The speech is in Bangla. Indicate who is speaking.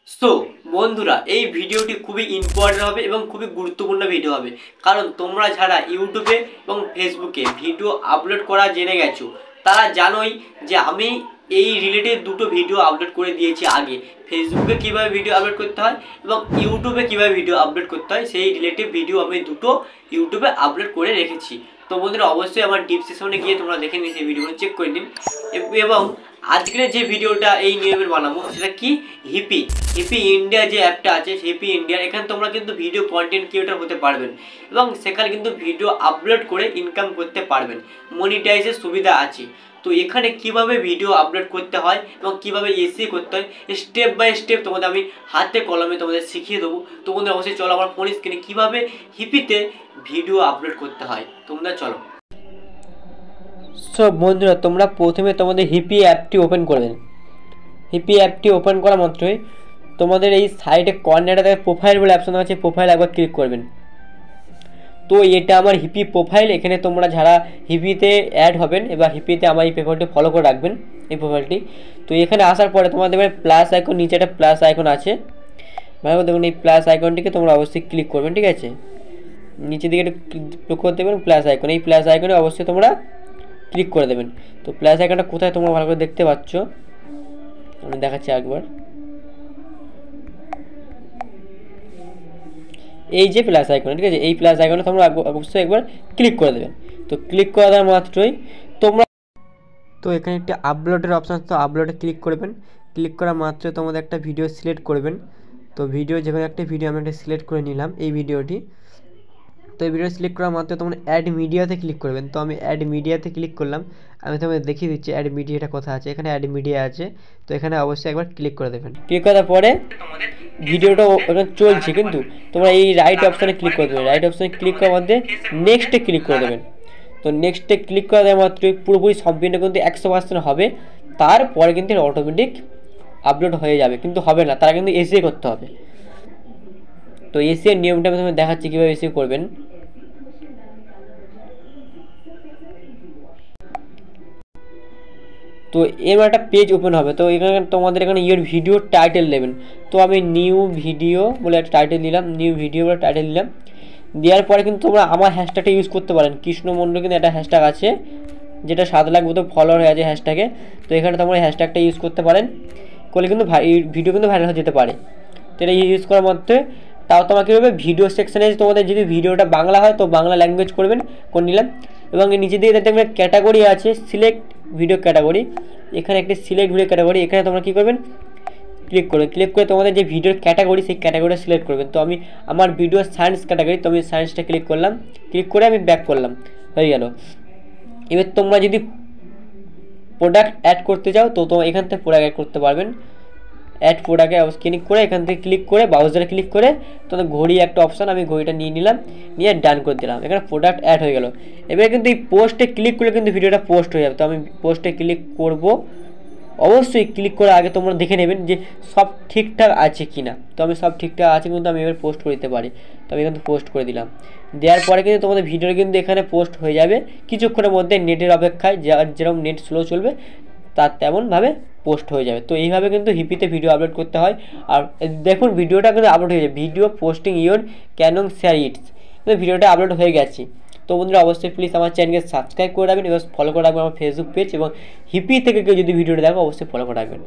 Speaker 1: সো বন্ধুরা, এই ভিডিওটি খুবই ইম্পর্টেন্ট হবে এবং খুবই গুরুত্বপূর্ণ ভিডিও হবে, কারণ তোমরা যারা ইউটিউবে এবং ফেসবুকে ভিডিও আপলোড করা জেনে গেছো তারা জানোই যে আমি এই রিলেটেড দুটো ভিডিও আপলোড করে দিয়েছি আগে। ফেসবুকে কীভাবে ভিডিও আপলোড করতে হয় এবং ইউটিউবে কীভাবে ভিডিও আপলোড করতে হয় সেই রিলেটেড ভিডিও আমি দুটো ইউটিউবে আপলোড করে রেখেছি। তো বন্ধুরা, অবশ্যই আমার ডিসক্রিপশনে গিয়ে তোমরা দেখে নিন, সেই ভিডিওগুলো চেক করে নিন। এবং আজকের যে ভিডিওটা এই নিয়মের বানাবো সেটা কি, হিপি ইন্ডিয়া যে অ্যাপটা আছে হিপি ইন্ডিয়া, এখানে তোমরা কিন্তু ভিডিও কন্টেন্ট ক্রিয়েটর হতে পারবেন এবং সেখানে কিন্তু ভিডিও আপলোড করে ইনকাম করতে পারবেন, মনিটাইজের সুবিধা আছে। তো এখানে কিভাবে ভিডিও আপলোড করতে হয় এবং কিভাবে এসিও করতে হয় স্টেপ বাই স্টেপ তোমাদের আমি হাতে কলমে তোমাদের শিখিয়ে দেবো। তোমাদের অবশ্যই চলো আমার ফোন স্ক্রিনে কীভাবে হিপিতে ভিডিও আপলোড করতে হয়, তোমরা চলো। সব বন্ধুরা, তোমরা প্রথমে তোমাদের হিপি অ্যাপটি ওপেন করবেন। হিপি অ্যাপটি ওপেন করা মাত্রই তোমাদের এই সাইডে কর্নারে প্রোফাইল বলে অপশন আছে, প্রোফাইল একবার ক্লিক করবেন। তো এটা আমার হিপি প্রোফাইল। এখানে তোমরা যারা হিপিতে অ্যাড হবেন এবার হিপিতে আমার এই প্রোফাইলটি ফলো করে রাখবেন, এই প্রোফাইলটি। তো এখানে আসার পরে তোমাদের দেখবেন প্লাস আইকন, নিচে একটা প্লাস আইকন আছে, ভালো দেখুন এই প্লাস আইকনটিকে তোমরা অবশ্যই ক্লিক করবেন, ঠিক আছে। নিচের দিকে একটু লক্ষ্য করতে পারবেন প্লাস আইকন, এই প্লাস আইকনে অবশ্যই তোমরা ক্লিক করে দেবেন। তো প্লাস আইকনটা কোথায় তোমরা ভালো করে দেখতে পাচ্ছ, আমি দেখাচ্ছি একবার। এই যে প্লাস আইকন, ঠিক আছে, এই প্লাস আইকনে তোমরা অবশ্যই একবার ক্লিক করে দেবেন। তো ক্লিক করে দেওয়ার মাত্রই তোমরা তো এখানে একটা আপলোডের অপশান, তো আপলোডে ক্লিক করবেন। ক্লিক করা মাত্রই তোমাদের একটা ভিডিও সিলেক্ট করবেন। তো ভিডিও যেখানে একটা ভিডিও আমি একটা সিলেক্ট করে নিলাম, এই ভিডিওটি। তো এই ভিডিও সিলেক্ট করার মাত্র তোমরা অ্যাড মিডিয়াতে ক্লিক করবেন। তো আমি অ্যাড মিডিয়াতে ক্লিক করলাম, আমি তোমাদের দেখিয়ে দিচ্ছি অ্যাড মিডিয়াটা কোথায় আছে। এখানে অ্যাড মিডিয়া আছে, তো এখানে অবশ্যই একবার ক্লিক করে দেবেন। ক্লিক করার পরে ভিডিওটা ওখানে চলছে, কিন্তু তোমরা এই রাইট অপশানে ক্লিক করে দেবেন। রাইট অপশানে ক্লিক করার মধ্যে নেক্সটে ক্লিক করে দেবেন। তো নেক্সটে ক্লিক করে দেওয়ার মাত্রই পুরোপুরি সম্পূর্ণ কিন্তু 100% হবে, তারপরে কিন্তু অটোমেটিক আপলোড হয়ে যাবে। কিন্তু হবে না, তারা কিন্তু এসিও করতে হবে। তো এসির নিয়মটা আমি তোমাদের দেখাচ্ছি কীভাবে এসিও করবেন। তো এবার একটা পেজ ওপেন হবে। তো এখানে তোমাদের এখানে ইয়োর ভিডিও টাইটেল দেবেন। তো আমি নিউ ভিডিও বলে একটা টাইটেল দিলাম, নিউ ভিডিও বলে টাইটেল দিলাম। দেওয়ার পরে কিন্তু তোমরা আমার হ্যাশট্যাগটা ইউজ করতে পারেন। কৃষ্ণ মণ্ডল কিন্তু একটা হ্যাশট্যাগ আছে, যেটা 7 লাখ মতো ফলোয়ার হয়ে আছে হ্যাশট্যাগে। তো এখানে তোমরা হ্যাশট্যাগটা ইউজ করতে পারেন, করলে কিন্তু ভিডিও কিন্তু ভাইরাল হয়ে যেতে পারে। তো এটা ইউজ করার মধ্যে তাও তোমাকে কীভাবে ভিডিও সেকশানে তোমাদের যদি ভিডিওটা বাংলা হয় তো বাংলা ল্যাঙ্গুয়েজ করবেন, করে নিলাম। এবং নিচে দিয়ে দেখবেন ক্যাটাগরি আছে, সিলেক্ট ভিডিও ক্যাটাগরি। এখানে একটি সিলেক্ট ভিডিও ক্যাটাগরি, এখানে তোমরা কী করবেন, ক্লিক করবেন। ক্লিক করে তোমাদের যে ভিডিওর ক্যাটাগরি সেই ক্যাটাগরিটা সিলেক্ট করবেন। তো আমি আমার ভিডিও সায়েন্স ক্যাটাগরি, তো আমি সায়েন্সটা ক্লিক করলাম। ক্লিক করে আমি ব্যাক করলাম, হয়ে গেল। এবার তোমরা যদি প্রোডাক্ট অ্যাড করতে চাও তো তোমরা এখান থেকে প্রোডাক্ট অ্যাড করতে পারবেন। অ্যাড প্রোডাক্টে ক্লিক করে এখান থেকে ক্লিক করে ব্রাউজারে ক্লিক করে তোমাদের ঘড়ি একটা অপশান, আমি ঘড়িটা নিয়ে নিলাম, নিয়ে ডান করে দিলাম। এখানে প্রোডাক্ট অ্যাড হয়ে গেল। এবার কিন্তু এই পোস্টে ক্লিক করলে কিন্তু ভিডিওটা পোস্ট হয়ে যাবে। তো আমি পোস্টে ক্লিক করব। অবশ্যই ক্লিক করে আগে তোমরা দেখে নেবেন যে সব ঠিকঠাক আছে কি না। তো আমি সব ঠিকঠাক আছে কিন্তু আমি এবার পোস্ট করে দিতে পারি। তো আমি কিন্তু পোস্ট করে দিলাম। দেওয়ার পরে কিন্তু তোমাদের ভিডিও কিন্তু এখানে পোস্ট হয়ে যাবে কিছুক্ষণের মধ্যে। নেটের অপেক্ষায় যেরকম নেট স্লো চলবে তার তেমনভাবে পোস্ট হয়ে যাবে। তো এইভাবে কিন্তু হিপিতে ভিডিও আপলোড করতে হয়। আর দেখুন ভিডিওটা কিন্তু আপলোড হয়ে যাবে, video posting your canon share its, কিন্তু ভিডিওটা আপলোড হয়ে গেছে। তো বন্ধুরা, অবশ্যই প্লিজ আমার চ্যানেলকে সাবস্ক্রাইব করে রাখবেন এবং ফলো করে রাখবেন আমার ফেসবুক পেজ, এবং হিপি থেকে কেউ যদি ভিডিওটা দেখো অবশ্যই ফলো করে রাখবেন।